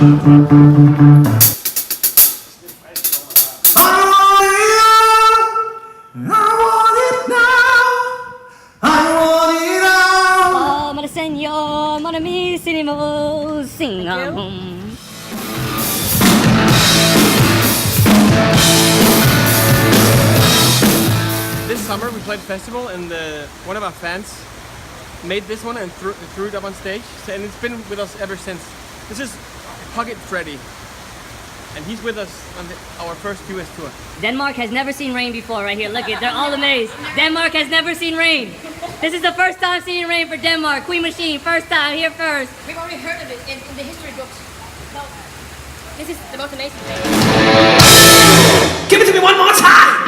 Oh, mon Señor, mon amissimo, sing on. This summer we played festival and one of our fans made this one and threw it up on stage, and it's been with us ever since. This is Pocket Freddy, and he's with us on our first US tour. Denmark has never seen rain before right here. Look it, they're all amazed. Denmark has never seen rain. This is the first time seeing rain for Denmark. Queen Machine, first time, here first. We've already heard of it in the history books. No, this is the most amazing thing. Give it to me one more time!